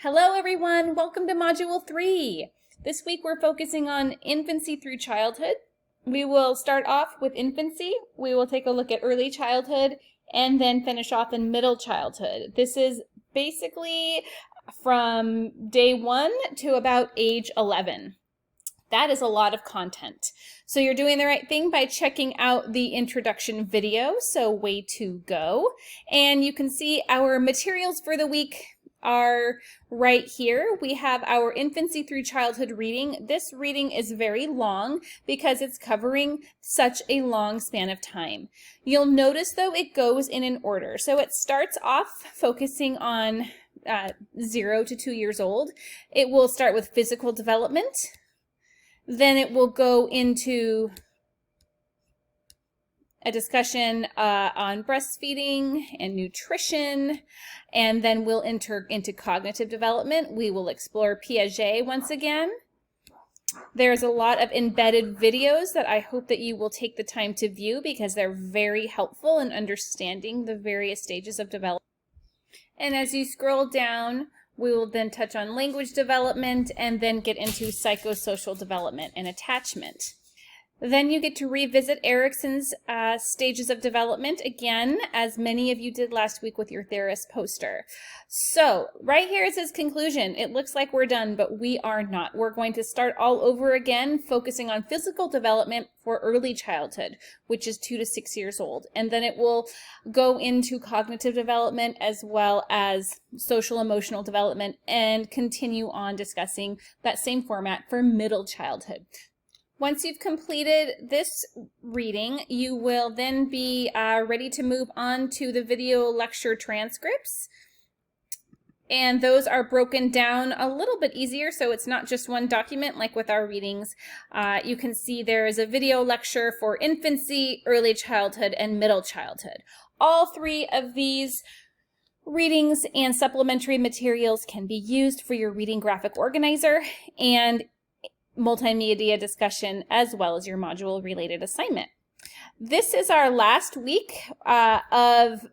Hello everyone, welcome to Module 3. This week we're focusing on infancy through childhood. We will start off with infancy, we will take a look at early childhood, and then finish off in middle childhood. This is basically from day 1 to about age 11. That is a lot of content. So you're doing the right thing by checking out the introduction video, so way to go. And you can see our materials for the week are right here. We have our infancy through childhood reading. This reading is very long because it's covering such a long span of time. You'll notice though it goes in an order. So it starts off focusing on 0 to 2 years old. It will start with physical development. Then it will go into a discussion on breastfeeding and nutrition, and then we'll enter into cognitive development. We will explore Piaget once again. There's a lot of embedded videos that I hope that you will take the time to view because they're very helpful in understanding the various stages of development. And as you scroll down, we will then touch on language development and then get into psychosocial development and attachment. Then you get to revisit Erickson's stages of development again, as many of you did last week with your Theris poster. So right here it says conclusion. It looks like we're done, but we are not. We're going to start all over again, focusing on physical development for early childhood, which is 2 to 6 years old. And then it will go into cognitive development as well as social emotional development and continue on discussing that same format for middle childhood. Once you've completed this reading, you will then be ready to move on to the video lecture transcripts. And those are broken down a little bit easier, so it's not just one document like with our readings. You can see there is a video lecture for infancy, early childhood, and middle childhood. All 3 of these readings and supplementary materials can be used for your reading graphic organizer and multimedia discussion as well as your module related assignment. This is our last week of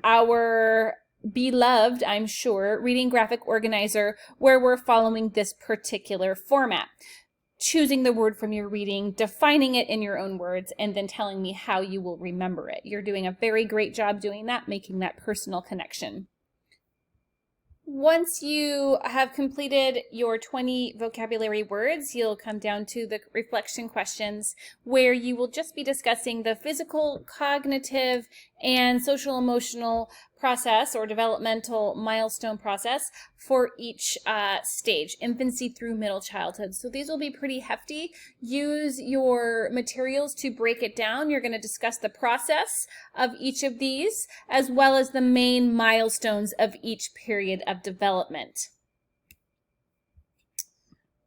our beloved, I'm sure, reading graphic organizer where we're following this particular format. Choosing the word from your reading, defining it in your own words, and then telling me how you will remember it. You're doing a very great job doing that, making that personal connection. Once you have completed your 20 vocabulary words, you'll come down to the reflection questions where you will just be discussing the physical, cognitive, and social emotional process or developmental milestone process for each stage, infancy through middle childhood. So these will be pretty hefty. Use your materials to break it down. You're going to discuss the process of each of these as well as the main milestones of each period of development.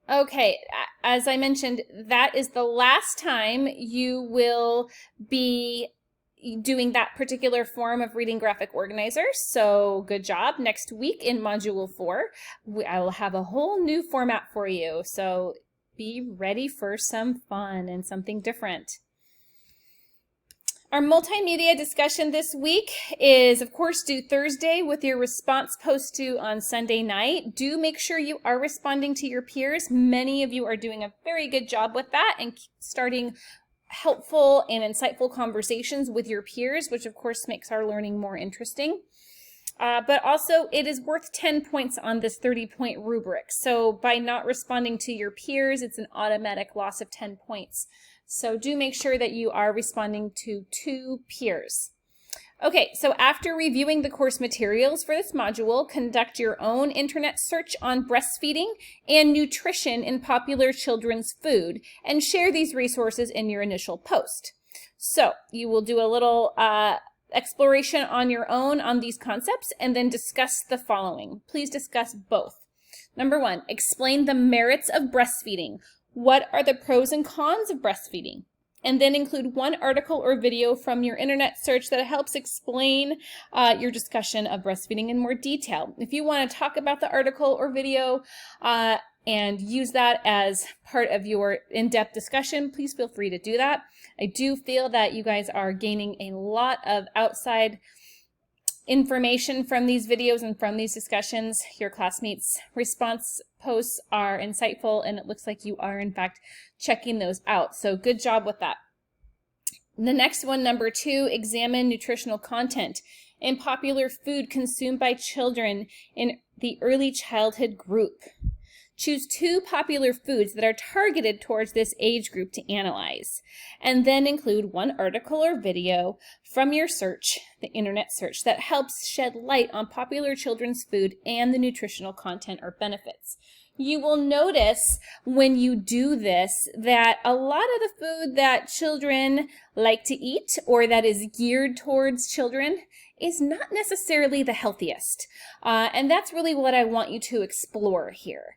Okay, as I mentioned, that is the last time you will be doing that particular form of reading graphic organizer. So good job. Next week in Module 4, I will have a whole new format for you. So be ready for some fun and something different. Our multimedia discussion this week is, of course, due Thursday with your response post due on Sunday night. Do make sure you are responding to your peers. Many of you are doing a very good job with that and starting helpful and insightful conversations with your peers, which of course makes our learning more interesting. But also it is worth 10 points on this 30-point rubric. So by not responding to your peers, it's an automatic loss of 10 points. So do make sure that you are responding to 2 peers. Okay, so after reviewing the course materials for this module, conduct your own internet search on breastfeeding and nutrition in popular children's food and share these resources in your initial post. So you will do a little exploration on your own on these concepts and then discuss the following. Please discuss both. Number 1, explain the merits of breastfeeding. What are the pros and cons of breastfeeding? And then include 1 article or video from your internet search that helps explain your discussion of breastfeeding in more detail. If you want to talk about the article or video and use that as part of your in-depth discussion, please feel free to do that. I do feel that you guys are gaining a lot of outside information from these videos and from these discussions. Your classmates' response posts are insightful, and it looks like you are, in fact, checking those out. So good job with that. The next one, number 2, examine nutritional content in popular food consumed by children in the early childhood group. Choose 2 popular foods that are targeted towards this age group to analyze, and then include 1 article or video from your search, the internet search, that helps shed light on popular children's food and the nutritional content or benefits. You will notice when you do this that a lot of the food that children like to eat or that is geared towards children is not necessarily the healthiest. And that's really what I want you to explore here.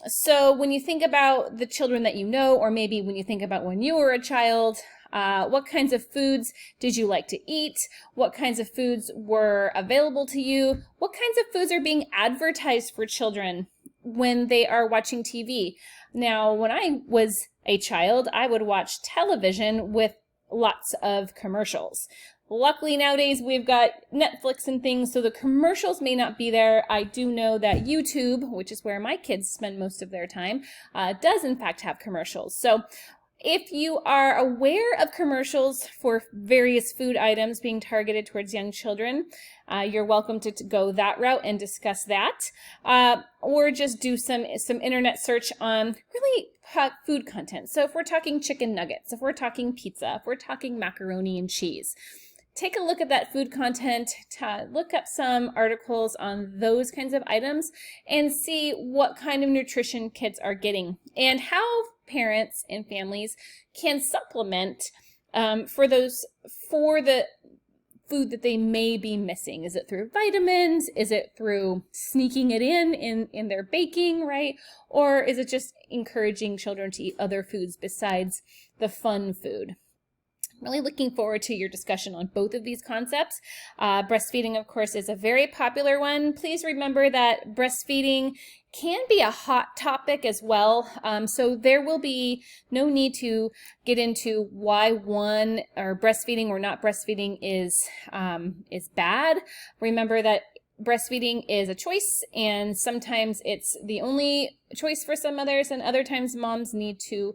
So when you think about the children that you know, or maybe when you think about when you were a child, what kinds of foods did you like to eat? What kinds of foods were available to you? What kinds of foods are being advertised for children when they are watching TV? Now, when I was a child, I would watch television with lots of commercials. Luckily nowadays we've got Netflix and things, so the commercials may not be there. I do know that YouTube, which is where my kids spend most of their time, does in fact have commercials. So if you are aware of commercials for various food items being targeted towards young children, you're welcome to go that route and discuss that, or just do some internet search on really hot food content. So if we're talking chicken nuggets, if we're talking pizza, if we're talking macaroni and cheese, take a look at that food content, look up some articles on those kinds of items, and see what kind of nutrition kids are getting and how parents and families can supplement for the food that they may be missing. Is it through vitamins? Is it through sneaking it in their baking, right? Or is it just encouraging children to eat other foods besides the fun food? Really looking forward to your discussion on both of these concepts. Breastfeeding, of course, is a very popular one. Please remember that breastfeeding can be a hot topic as well. So there will be no need to get into why one or breastfeeding or not breastfeeding is bad. Remember that breastfeeding is a choice, and sometimes it's the only choice for some mothers, and other times moms need to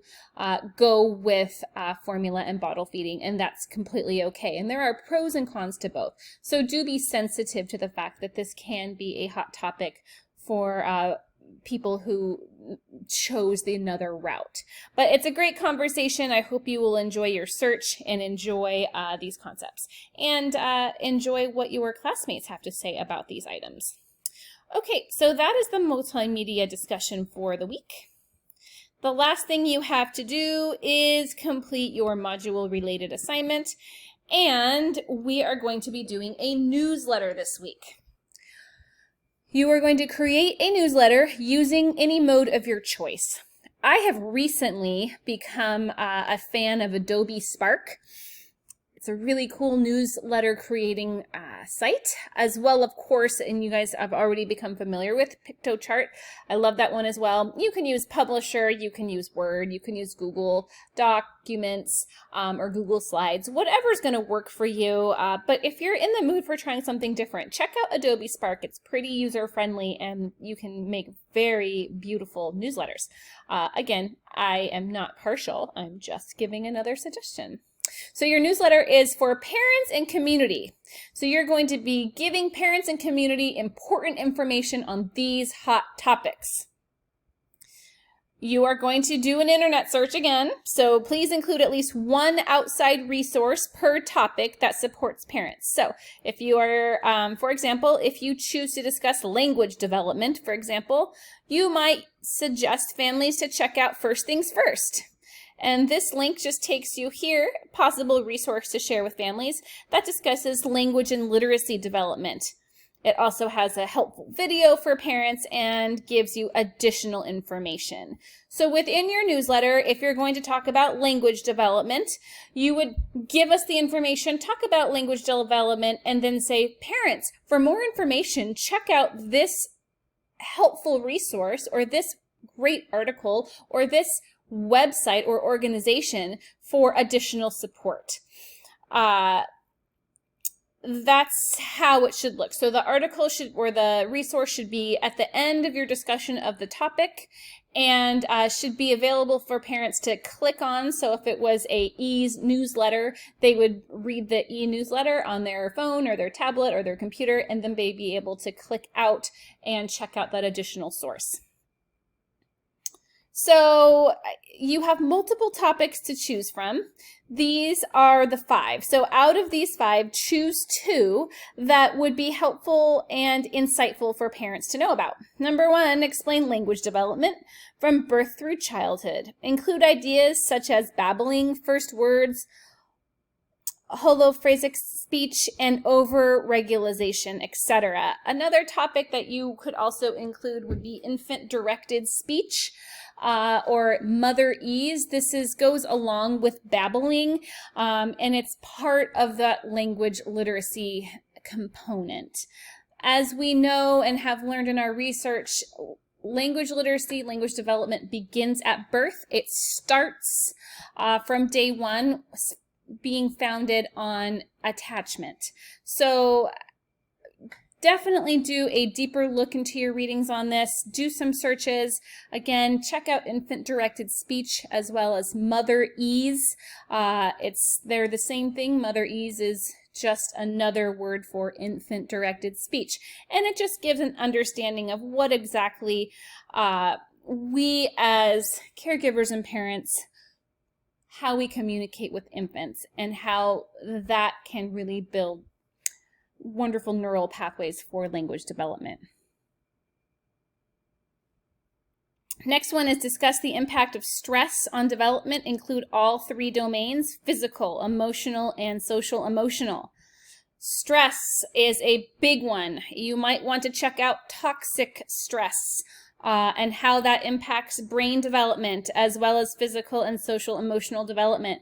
go with formula and bottle feeding, and that's completely okay. And there are pros and cons to both. So do be sensitive to the fact that this can be a hot topic for people who chose the another route. But it's a great conversation. I hope you will enjoy your search and enjoy these concepts, and enjoy what your classmates have to say about these items. Okay, so that is the multimedia discussion for the week. The last thing you have to do is complete your module related assignment, and we are going to be doing a newsletter this week. You are going to create a newsletter using any mode of your choice. I have recently become a fan of Adobe Spark. It's a really cool newsletter creating site, as well, of course, and you guys have already become familiar with PictoChart. I love that one as well. You can use Publisher, you can use Word, you can use Google Documents, or Google Slides, whatever's going to work for you. But if you're in the mood for trying something different, check out Adobe Spark. It's pretty user-friendly, and you can make very beautiful newsletters. Again, I am not partial. I'm just giving another suggestion. So your newsletter is for parents and community. So you're going to be giving parents and community important information on these hot topics. You are going to do an internet search again, so please include at least one outside resource per topic that supports parents. So if you are, for example, if you choose to discuss language development, for example, you might suggest families to check out First Things First. And this link just takes you here, possible resource to share with families that discusses language and literacy development. It also has a helpful video for parents and gives you additional information. So within your newsletter, if you're going to talk about language development, you would give us the information, talk about language development, and then say, parents, for more information, check out this helpful resource, or this great article, or this website or organization for additional support. that's how it should look. So the article should, or the resource should be at the end of your discussion of the topic, and should be available for parents to click on. So if it was a e-newsletter, they would read the e-newsletter on their phone or their tablet or their computer, and then they'd be able to click out and check out that additional source. So you have multiple topics to choose from. These are the 5. So out of these 5, choose 2 that would be helpful and insightful for parents to know about. Number 1, explain language development from birth through childhood. Include ideas such as babbling, first words, holophrasic speech, and over-regularization, etc. Another topic that you could also include would be infant-directed speech, or mother-ese. This goes along with babbling, and it's part of that language literacy component. As we know and have learned in our research, language literacy, language development begins at birth. It starts from day 1, being founded on attachment. So definitely do a deeper look into your readings on this. Do some searches. Again, check out infant-directed speech as well as mother-ese. They're the same thing. Mother-ese is just another word for infant-directed speech. And it just gives an understanding of what exactly we as caregivers and parents, how we communicate with infants, and how that can really build wonderful neural pathways for language development. Next one is discuss the impact of stress on development. Include all 3 domains: physical, emotional, and social emotional. Stress is a big one. You might want to check out toxic stress and how that impacts brain development as well as physical and social emotional development.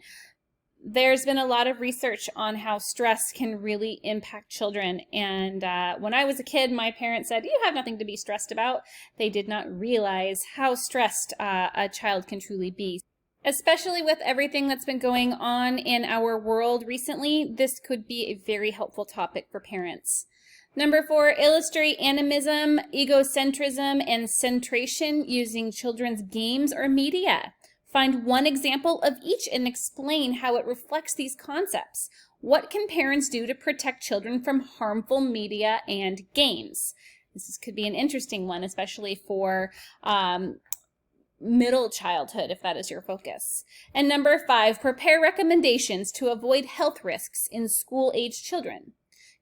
There's been a lot of research on how stress can really impact children. And when I was a kid, my parents said, "You have nothing to be stressed about." They did not realize how stressed a child can truly be. Especially with everything that's been going on in our world recently, this could be a very helpful topic for parents. Number 4, illustrate animism, egocentrism, and centration using children's games or media. Find one example of each and explain how it reflects these concepts. What can parents do to protect children from harmful media and games? This could be an interesting one, especially for middle childhood, if that is your focus. And number 5, prepare recommendations to avoid health risks in school-age children.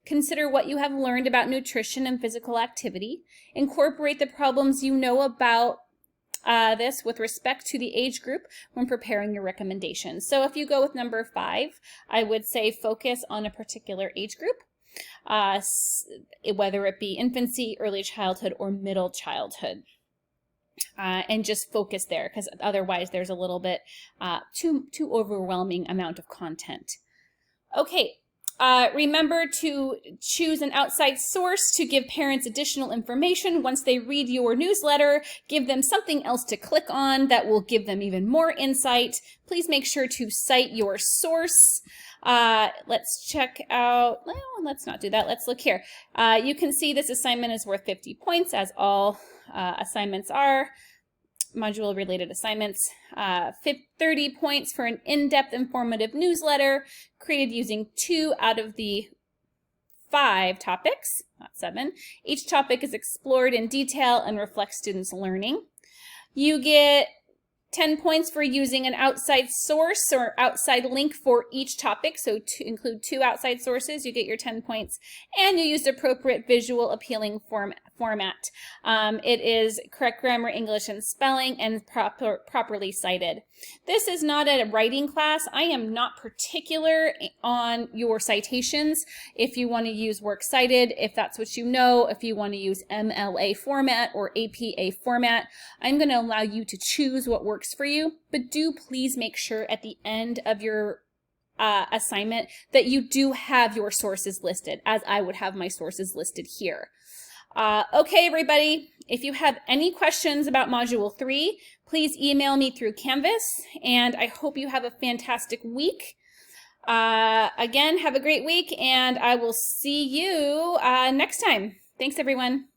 Consider what you have learned about nutrition and physical activity. Incorporate the problems you know about this with respect to the age group when preparing your recommendations. So if you go with number 5, I would say focus on a particular age group, whether it be infancy, early childhood, or middle childhood. And just focus there, because otherwise there's a little bit too overwhelming amount of content. Okay. Remember to choose an outside source to give parents additional information. Once they read your newsletter, give them something else to click on that will give them even more insight. Please make sure to cite your source. Let's check out, well, let's not do that. Let's look here. You can see this assignment is worth 50 points, as all assignments are. Module-related assignments, 30 points for an in-depth informative newsletter created using 2 out of the 5 topics, not 7. Each topic is explored in detail and reflects students' learning. You get 10 points for using an outside source or outside link for each topic. So to include 2 outside sources, you get your 10 points. And you used appropriate visual appealing format. It is correct grammar, English, and spelling, and properly cited. This is not a writing class. I am not particular on your citations. If you want to use works cited, if that's what you know, if you want to use MLA format or APA format, I'm going to allow you to choose what works for you, but do please make sure at the end of your assignment that you do have your sources listed, as I would have my sources listed here. Okay, everybody, if you have any questions about Module 3, please email me through Canvas, and I hope you have a fantastic week. Again, have a great week, and I will see you next time. Thanks, everyone.